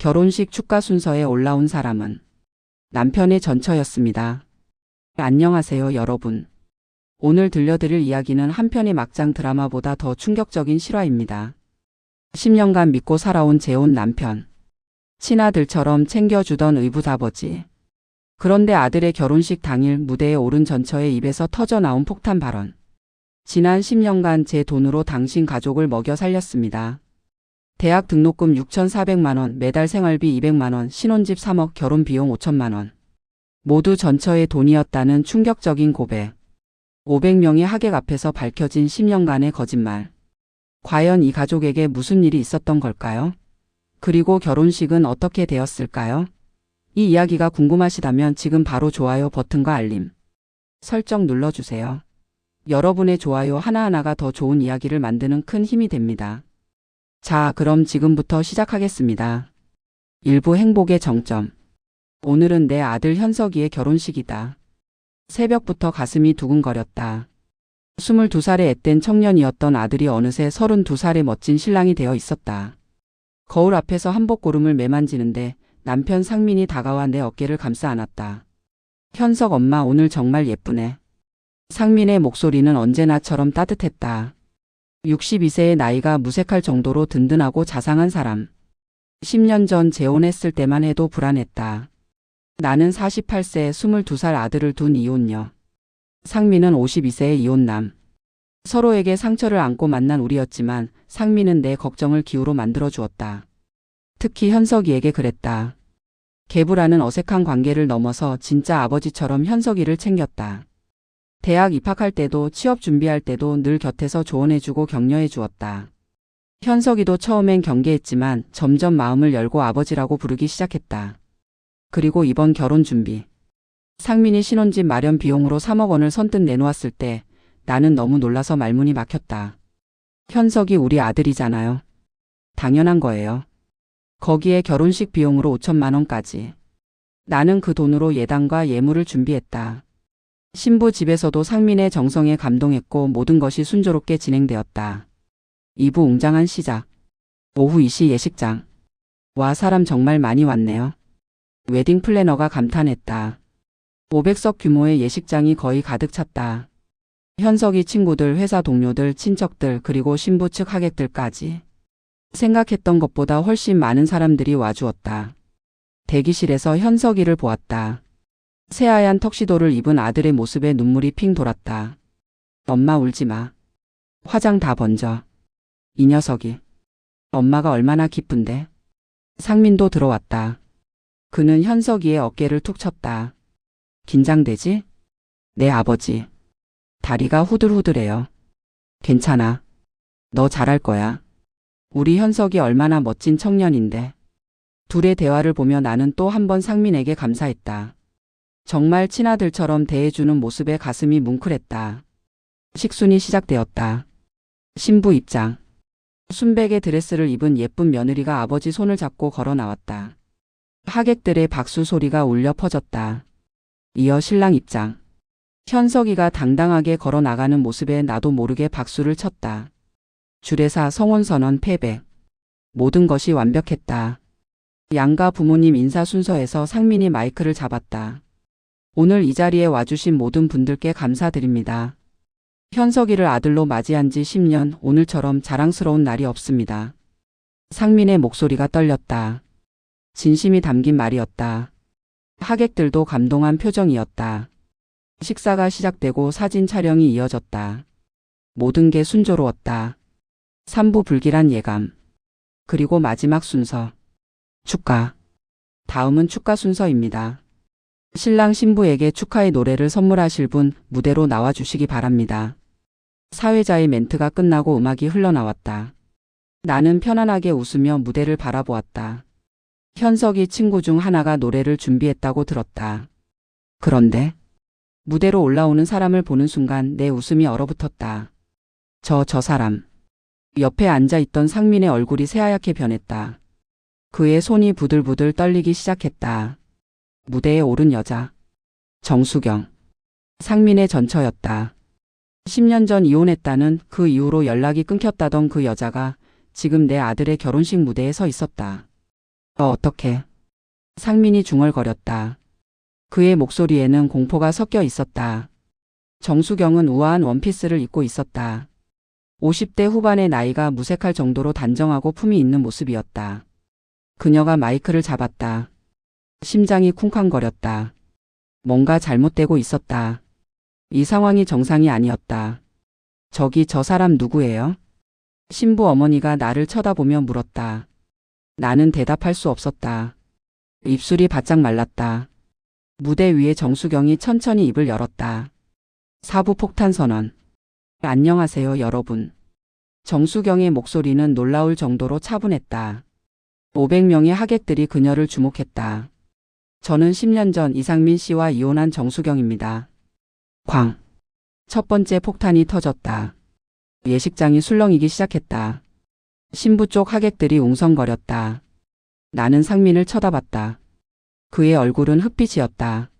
결혼식 축가 순서에 올라온 사람은 남편의 전처였습니다. 안녕하세요, 여러분. 오늘 들려드릴 이야기는 한편의 막장 드라마보다 더 충격적인 실화입니다. 10년간 믿고 살아온 재혼 남편. 친아들처럼 챙겨주던 의붓아버지. 그런데 아들의 결혼식 당일 무대에 오른 전처의 입에서 터져나온 폭탄 발언. 지난 10년간 제 돈으로 당신 가족을 먹여 살렸습니다. 대학 등록금 6,400만 원, 매달 생활비 200만 원, 신혼집 3억, 결혼 비용 5천만 원. 모두 전처의 돈이었다는 충격적인 고백. 500명의 하객 앞에서 밝혀진 10년간의 거짓말. 과연 이 가족에게 무슨 일이 있었던 걸까요? 그리고 결혼식은 어떻게 되었을까요? 이 이야기가 궁금하시다면 지금 바로 좋아요 버튼과 알림 설정 눌러주세요. 여러분의 좋아요 하나하나가 더 좋은 이야기를 만드는 큰 힘이 됩니다. 자, 그럼 지금부터 시작하겠습니다. 일부 행복의 정점. 오늘은 내 아들 현석이의 결혼식이다. 새벽부터 가슴이 두근거렸다. 22살의 앳된 청년이었던 아들이 어느새 32살의 멋진 신랑이 되어 있었다. 거울 앞에서 한복고름을 매만지는데 남편 상민이 다가와 내 어깨를 감싸 안았다. 현석 엄마 오늘 정말 예쁘네. 상민의 목소리는 언제나처럼 따뜻했다. 62세의 나이가 무색할 정도로 든든하고 자상한 사람. 10년 전 재혼했을 때만 해도 불안했다. 나는 48세 22살 아들을 둔 이혼녀. 상민은 52세의 이혼남. 서로에게 상처를 안고 만난 우리였지만 상민은 내 걱정을 기우로 만들어 주었다. 특히 현석이에게 그랬다. 계부라는 어색한 관계를 넘어서 진짜 아버지처럼 현석이를 챙겼다. 대학 입학할 때도 취업 준비할 때도 늘 곁에서 조언해주고 격려해 주었다. 현석이도 처음엔 경계했지만 점점 마음을 열고 아버지라고 부르기 시작했다. 그리고 이번 결혼 준비. 상민이 신혼집 마련 비용으로 3억 원을 선뜻 내놓았을 때 나는 너무 놀라서 말문이 막혔다. 현석이 우리 아들이잖아요. 당연한 거예요. 거기에 결혼식 비용으로 5천만 원까지. 나는 그 돈으로 예단과 예물을 준비했다. 신부 집에서도 상민의 정성에 감동했고 모든 것이 순조롭게 진행되었다. 2부 웅장한 시작. 오후 2시 예식장. 와, 사람 정말 많이 왔네요. 웨딩 플래너가 감탄했다. 500석 규모의 예식장이 거의 가득 찼다. 현석이 친구들, 회사 동료들, 친척들, 그리고 신부 측 하객들까지. 생각했던 것보다 훨씬 많은 사람들이 와주었다. 대기실에서 현석이를 보았다. 새하얀 턱시도를 입은 아들의 모습에 눈물이 핑 돌았다. 엄마 울지 마. 화장 다 번져. 이 녀석이. 엄마가 얼마나 기쁜데. 상민도 들어왔다. 그는 현석이의 어깨를 툭 쳤다. 긴장되지? 내 아버지. 다리가 후들후들해요. 괜찮아. 너 잘할 거야. 우리 현석이 얼마나 멋진 청년인데. 둘의 대화를 보며 나는 또 한 번 상민에게 감사했다. 정말 친아들처럼 대해주는 모습에 가슴이 뭉클했다. 식순이 시작되었다. 신부 입장. 순백의 드레스를 입은 예쁜 며느리가 아버지 손을 잡고 걸어 나왔다. 하객들의 박수 소리가 울려 퍼졌다. 이어 신랑 입장. 현석이가 당당하게 걸어 나가는 모습에 나도 모르게 박수를 쳤다. 주례사 성혼선언 패백. 모든 것이 완벽했다. 양가 부모님 인사 순서에서 상민이 마이크를 잡았다. 오늘 이 자리에 와주신 모든 분들께 감사드립니다. 현석이를 아들로 맞이한 지 10년, 오늘처럼 자랑스러운 날이 없습니다. 상민의 목소리가 떨렸다. 진심이 담긴 말이었다. 하객들도 감동한 표정이었다. 식사가 시작되고 사진 촬영이 이어졌다. 모든 게 순조로웠다. 3부 불길한 예감. 그리고 마지막 순서. 축가. 다음은 축가 순서입니다. 신랑 신부에게 축하의 노래를 선물하실 분 무대로 나와주시기 바랍니다. 사회자의 멘트가 끝나고 음악이 흘러나왔다. 나는 편안하게 웃으며 무대를 바라보았다. 현석이 친구 중 하나가 노래를 준비했다고 들었다. 그런데 무대로 올라오는 사람을 보는 순간 내 웃음이 얼어붙었다. 저 사람. 옆에 앉아있던 상민의 얼굴이 새하얗게 변했다. 그의 손이 부들부들 떨리기 시작했다. 무대에 오른 여자. 정수경. 상민의 전처였다. 10년 전 이혼했다는 그 이후로 연락이 끊겼다던 그 여자가 지금 내 아들의 결혼식 무대에 서 있었다. 어떻게? 상민이 중얼거렸다. 그의 목소리에는 공포가 섞여 있었다. 정수경은 우아한 원피스를 입고 있었다. 50대 후반의 나이가 무색할 정도로 단정하고 품이 있는 모습이었다. 그녀가 마이크를 잡았다. 심장이 쿵쾅거렸다. 뭔가 잘못되고 있었다. 이 상황이 정상이 아니었다. 저기 저 사람 누구예요? 신부 어머니가 나를 쳐다보며 물었다. 나는 대답할 수 없었다. 입술이 바짝 말랐다. 무대 위에 정수경이 천천히 입을 열었다. 사부 폭탄 선언. 안녕하세요, 여러분. 정수경의 목소리는 놀라울 정도로 차분했다. 500명의 하객들이 그녀를 주목했다. 저는 10년 전 이상민 씨와 이혼한 정수경입니다. 쾅. 첫 번째 폭탄이 터졌다. 예식장이 술렁이기 시작했다. 신부 쪽 하객들이 웅성거렸다. 나는 상민을 쳐다봤다. 그의 얼굴은 흑빛이었다.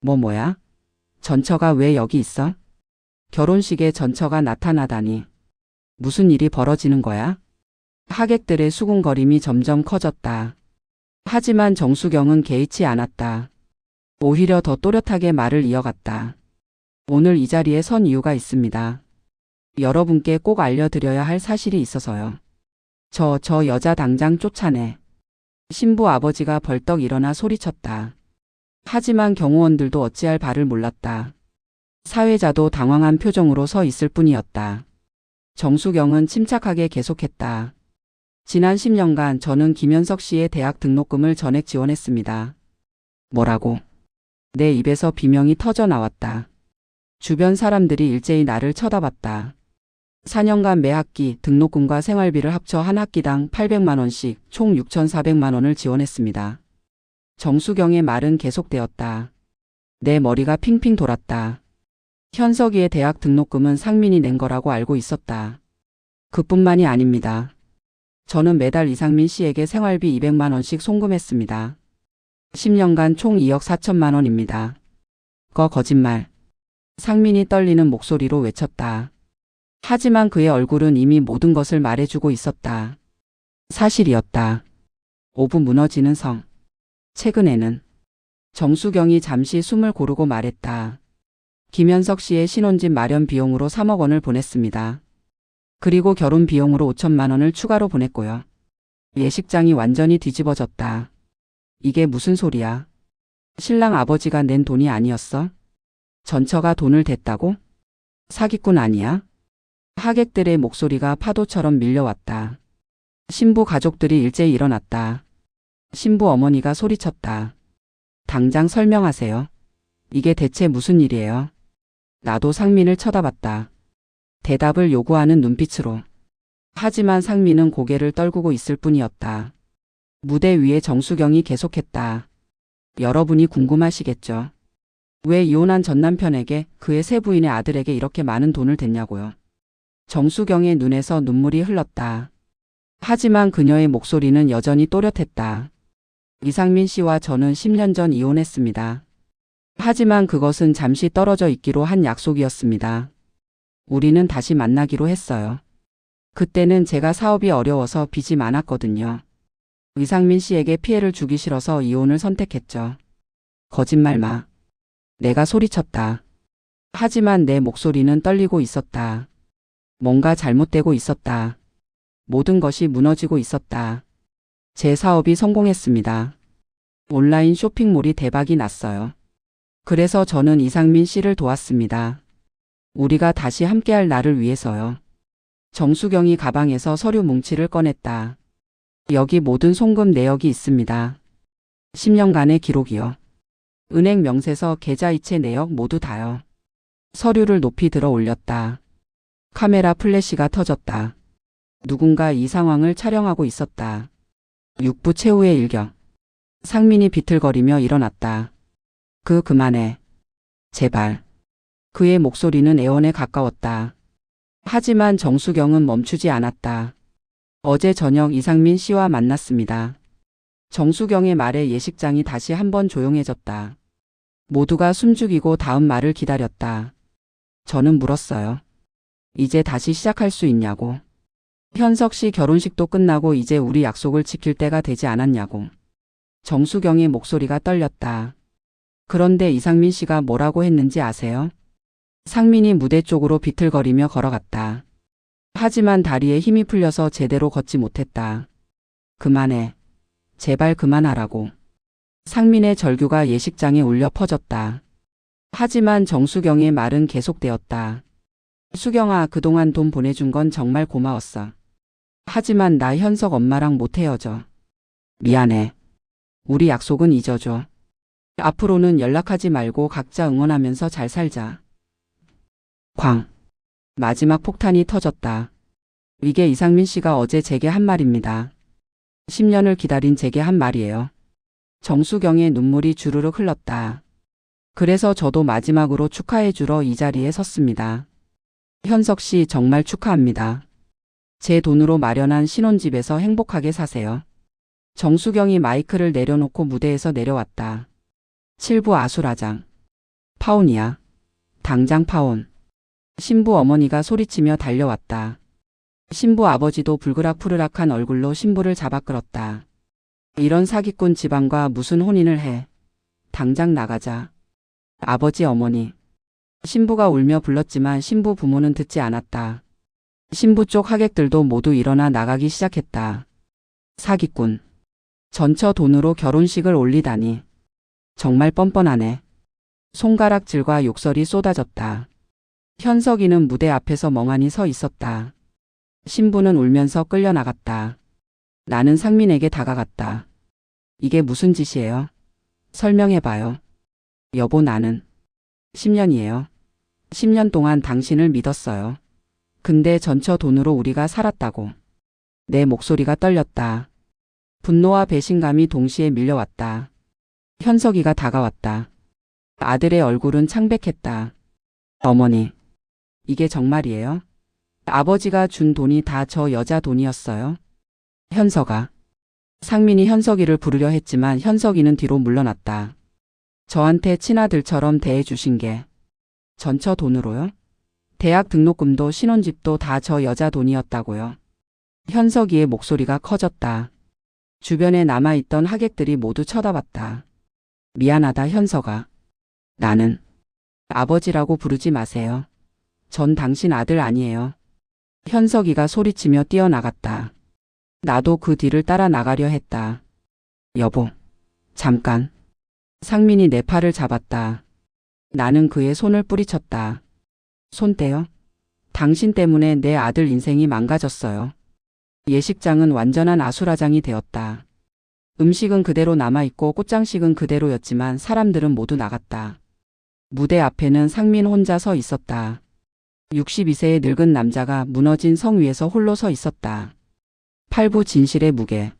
뭐야? 전처가 왜 여기 있어? 결혼식에 전처가 나타나다니. 무슨 일이 벌어지는 거야? 하객들의 수군거림이 점점 커졌다. 하지만 정수경은 개의치 않았다. 오히려 더 또렷하게 말을 이어갔다. 오늘 이 자리에 선 이유가 있습니다. 여러분께 꼭 알려드려야 할 사실이 있어서요. 저 여자 당장 쫓아내. 신부 아버지가 벌떡 일어나 소리쳤다. 하지만 경호원들도 어찌할 바를 몰랐다. 사회자도 당황한 표정으로 서 있을 뿐이었다. 정수경은 침착하게 계속했다. 지난 10년간 저는 김현석 씨의 대학 등록금을 전액 지원했습니다. 뭐라고? 내 입에서 비명이 터져 나왔다. 주변 사람들이 일제히 나를 쳐다봤다. 4년간 매 학기 등록금과 생활비를 합쳐 한 학기당 800만 원씩 총 6,400만 원을 지원했습니다. 정수경의 말은 계속되었다. 내 머리가 핑핑 돌았다. 현석이의 대학 등록금은 상민이 낸 거라고 알고 있었다. 그뿐만이 아닙니다. 저는 매달 이상민 씨에게 생활비 200만 원씩 송금했습니다. 10년간 총 2억 4천만 원입니다. 거짓말. 상민이 떨리는 목소리로 외쳤다. 하지만 그의 얼굴은 이미 모든 것을 말해주고 있었다. 사실이었다. 5분 무너지는 성. 최근에는 정수경이 잠시 숨을 고르고 말했다. 김현석 씨의 신혼집 마련 비용으로 3억 원을 보냈습니다. 그리고 결혼 비용으로 5천만 원을 추가로 보냈고요. 예식장이 완전히 뒤집어졌다. 이게 무슨 소리야? 신랑 아버지가 낸 돈이 아니었어? 전처가 돈을 댔다고? 사기꾼 아니야? 하객들의 목소리가 파도처럼 밀려왔다. 신부 가족들이 일제히 일어났다. 신부 어머니가 소리쳤다. 당장 설명하세요. 이게 대체 무슨 일이에요? 나도 상민을 쳐다봤다. 대답을 요구하는 눈빛으로. 하지만 상민은 고개를 떨구고 있을 뿐이었다. 무대 위에 정수경이 계속했다. 여러분이 궁금하시겠죠? 왜 이혼한 전 남편에게 그의 새 부인의 아들에게 이렇게 많은 돈을 댔냐고요. 정수경의 눈에서 눈물이 흘렀다. 하지만 그녀의 목소리는 여전히 또렷했다. 이상민 씨와 저는 10년 전 이혼했습니다. 하지만 그것은 잠시 떨어져 있기로 한 약속이었습니다. 우리는 다시 만나기로 했어요. 그때는 제가 사업이 어려워서 빚이 많았거든요. 이상민 씨에게 피해를 주기 싫어서 이혼을 선택했죠. 거짓말 마. 내가 소리쳤다. 하지만 내 목소리는 떨리고 있었다. 뭔가 잘못되고 있었다. 모든 것이 무너지고 있었다. 제 사업이 성공했습니다. 온라인 쇼핑몰이 대박이 났어요. 그래서 저는 이상민 씨를 도왔습니다. 우리가 다시 함께할 날을 위해서요. 정수경이 가방에서 서류 뭉치를 꺼냈다. 여기 모든 송금 내역이 있습니다. 10년간의 기록이요. 은행 명세서 계좌이체 내역 모두 다요. 서류를 높이 들어 올렸다. 카메라 플래시가 터졌다. 누군가 이 상황을 촬영하고 있었다. 6부 최후의 일격. 상민이 비틀거리며 일어났다. 그만해. 제발. 그의 목소리는 애원에 가까웠다. 하지만 정수경은 멈추지 않았다. 어제 저녁 이상민 씨와 만났습니다. 정수경의 말에 예식장이 다시 한번 조용해졌다. 모두가 숨죽이고 다음 말을 기다렸다. 저는 물었어요. 이제 다시 시작할 수 있냐고. 현석 씨 결혼식도 끝나고 이제 우리 약속을 지킬 때가 되지 않았냐고. 정수경의 목소리가 떨렸다. 그런데 이상민 씨가 뭐라고 했는지 아세요? 상민이 무대 쪽으로 비틀거리며 걸어갔다. 하지만 다리에 힘이 풀려서 제대로 걷지 못했다. 그만해. 제발 그만하라고. 상민의 절규가 예식장에 울려 퍼졌다. 하지만 정수경의 말은 계속되었다. 수경아, 그동안 돈 보내준 건 정말 고마웠어. 하지만 나 현석 엄마랑 못 헤어져. 미안해. 우리 약속은 잊어줘. 앞으로는 연락하지 말고 각자 응원하면서 잘 살자. 광. 마지막 폭탄이 터졌다. 이게 이상민 씨가 어제 제게 한 말입니다. 10년을 기다린 제게 한 말이에요. 정수경의 눈물이 주르륵 흘렀다. 그래서 저도 마지막으로 축하해 주러 이 자리에 섰습니다. 현석 씨 정말 축하합니다. 제 돈으로 마련한 신혼집에서 행복하게 사세요. 정수경이 마이크를 내려놓고 무대에서 내려왔다. 7부 아수라장. 파혼이야. 당장 파혼. 신부 어머니가 소리치며 달려왔다. 신부 아버지도 불그락푸르락한 얼굴로 신부를 잡아 끌었다. 이런 사기꾼 집안과 무슨 혼인을 해. 당장 나가자. 아버지 어머니. 신부가 울며 불렀지만 신부 부모는 듣지 않았다. 신부 쪽 하객들도 모두 일어나 나가기 시작했다. 사기꾼. 전처 돈으로 결혼식을 올리다니. 정말 뻔뻔하네. 손가락질과 욕설이 쏟아졌다. 현석이는 무대 앞에서 멍하니 서 있었다. 신부는 울면서 끌려나갔다. 나는 상민에게 다가갔다. 이게 무슨 짓이에요? 설명해봐요. 여보, 나는 10년이에요. 10년 동안 당신을 믿었어요. 근데 전처 돈으로 우리가 살았다고. 내 목소리가 떨렸다. 분노와 배신감이 동시에 밀려왔다. 현석이가 다가왔다. 아들의 얼굴은 창백했다. 어머니, 이게 정말이에요? 아버지가 준 돈이 다 저 여자 돈이었어요? 현석아. 상민이 현석이를 부르려 했지만 현석이는 뒤로 물러났다. 저한테 친아들처럼 대해주신 게 전처 돈으로요? 대학 등록금도 신혼집도 다 저 여자 돈이었다고요. 현석이의 목소리가 커졌다. 주변에 남아있던 하객들이 모두 쳐다봤다. 미안하다 현석아. 나는 아버지라고 부르지 마세요. 전 당신 아들 아니에요. 현석이가 소리치며 뛰어나갔다. 나도 그 뒤를 따라 나가려 했다. 여보, 잠깐. 상민이 내 팔을 잡았다. 나는 그의 손을 뿌리쳤다. 손 떼요? 당신 때문에 내 아들 인생이 망가졌어요. 예식장은 완전한 아수라장이 되었다. 음식은 그대로 남아있고 꽃장식은 그대로였지만 사람들은 모두 나갔다. 무대 앞에는 상민 혼자 서 있었다. 62세의 늙은 남자가 무너진 성 위에서 홀로 서 있었다. 팔부 진실의 무게.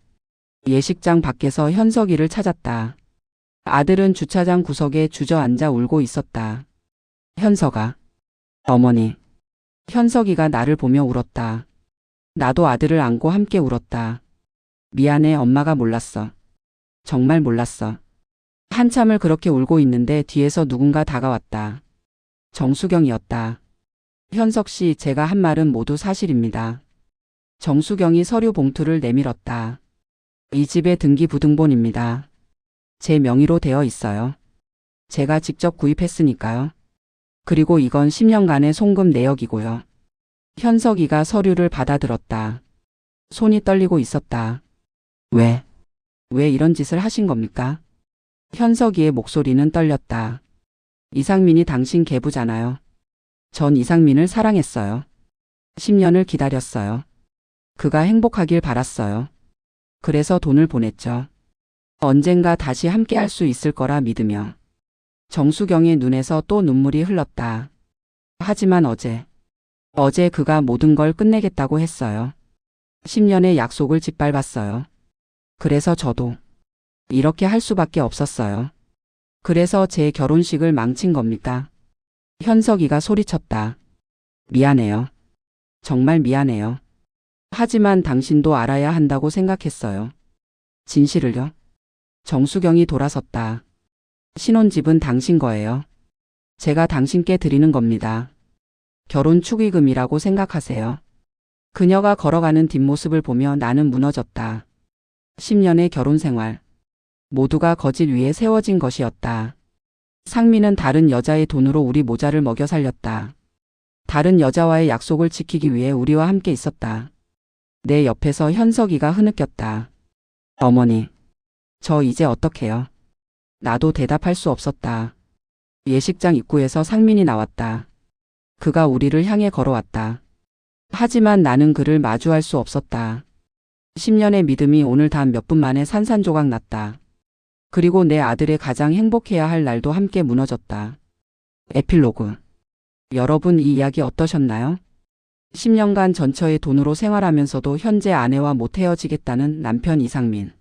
예식장 밖에서 현석이를 찾았다. 아들은 주차장 구석에 주저앉아 울고 있었다. 현석아. 어머니. 현석이가 나를 보며 울었다. 나도 아들을 안고 함께 울었다. 미안해, 엄마가 몰랐어. 정말 몰랐어. 한참을 그렇게 울고 있는데 뒤에서 누군가 다가왔다. 정수경이었다. 현석 씨, 제가 한 말은 모두 사실입니다. 정수경이 서류 봉투를 내밀었다. 이 집의 등기부등본입니다. 제 명의로 되어 있어요. 제가 직접 구입했으니까요. 그리고 이건 10년간의 송금 내역이고요. 현석이가 서류를 받아들었다. 손이 떨리고 있었다. 왜 이런 짓을 하신 겁니까? 현석이의 목소리는 떨렸다. 이상민이 당신 계부잖아요. 전 이상민을 사랑했어요. 10년을 기다렸어요. 그가 행복하길 바랐어요. 그래서 돈을 보냈죠. 언젠가 다시 함께 할 수 있을 거라 믿으며. 정수경의 눈에서 또 눈물이 흘렀다. 하지만 어제 그가 모든 걸 끝내겠다고 했어요. 10년의 약속을 짓밟았어요. 그래서 저도 이렇게 할 수밖에 없었어요. 그래서 제 결혼식을 망친 겁니까? 현석이가 소리쳤다. 미안해요. 정말 미안해요. 하지만 당신도 알아야 한다고 생각했어요. 진실을요? 정수경이 돌아섰다. 신혼집은 당신 거예요. 제가 당신께 드리는 겁니다. 결혼 축의금이라고 생각하세요. 그녀가 걸어가는 뒷모습을 보며 나는 무너졌다. 10년의 결혼 생활. 모두가 거짓 위에 세워진 것이었다. 상민은 다른 여자의 돈으로 우리 모자를 먹여 살렸다. 다른 여자와의 약속을 지키기 위해 우리와 함께 있었다. 내 옆에서 현석이가 흐느꼈다. 어머니, 저 이제 어떡해요? 나도 대답할 수 없었다. 예식장 입구에서 상민이 나왔다. 그가 우리를 향해 걸어왔다. 하지만 나는 그를 마주할 수 없었다. 10년의 믿음이 오늘 단 몇 분 만에 산산조각 났다. 그리고 내 아들의 가장 행복해야 할 날도 함께 무너졌다. 에필로그. 여러분, 이 이야기 어떠셨나요? 10년간 전처의 돈으로 생활하면서도 현재 아내와 못 헤어지겠다는 남편 이상민.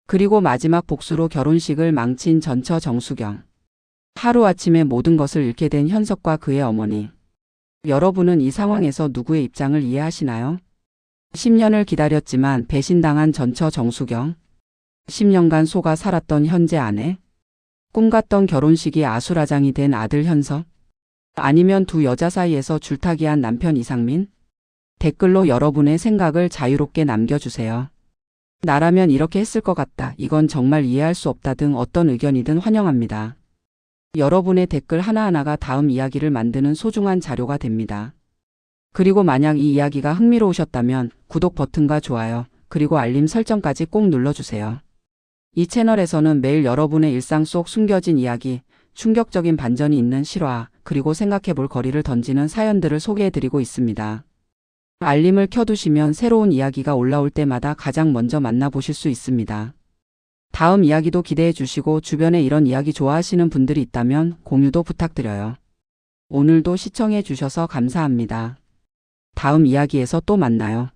그리고 마지막 복수로 결혼식을 망친 전처 정수경. 하루아침에 모든 것을 잃게 된 현석과 그의 어머니. 여러분은 이 상황에서 누구의 입장을 이해하시나요? 10년을 기다렸지만 배신당한 전처 정수경. 10년간 속아 살았던 현재 아내. 꿈같던 결혼식이 아수라장이 된 아들 현석. 아니면 두 여자 사이에서 줄타기한 남편 이상민? 댓글로 여러분의 생각을 자유롭게 남겨주세요. 나라면 이렇게 했을 것 같다. 이건 정말 이해할 수 없다 등 어떤 의견이든 환영합니다. 여러분의 댓글 하나하나가 다음 이야기를 만드는 소중한 자료가 됩니다. 그리고 만약 이 이야기가 흥미로우셨다면 구독 버튼과 좋아요, 그리고 알림 설정까지 꼭 눌러주세요. 이 채널에서는 매일 여러분의 일상 속 숨겨진 이야기, 충격적인 반전이 있는 실화, 그리고 생각해볼 거리를 던지는 사연들을 소개해드리고 있습니다. 알림을 켜두시면 새로운 이야기가 올라올 때마다 가장 먼저 만나보실 수 있습니다. 다음 이야기도 기대해 주시고 주변에 이런 이야기 좋아하시는 분들이 있다면 공유도 부탁드려요. 오늘도 시청해 주셔서 감사합니다. 다음 이야기에서 또 만나요.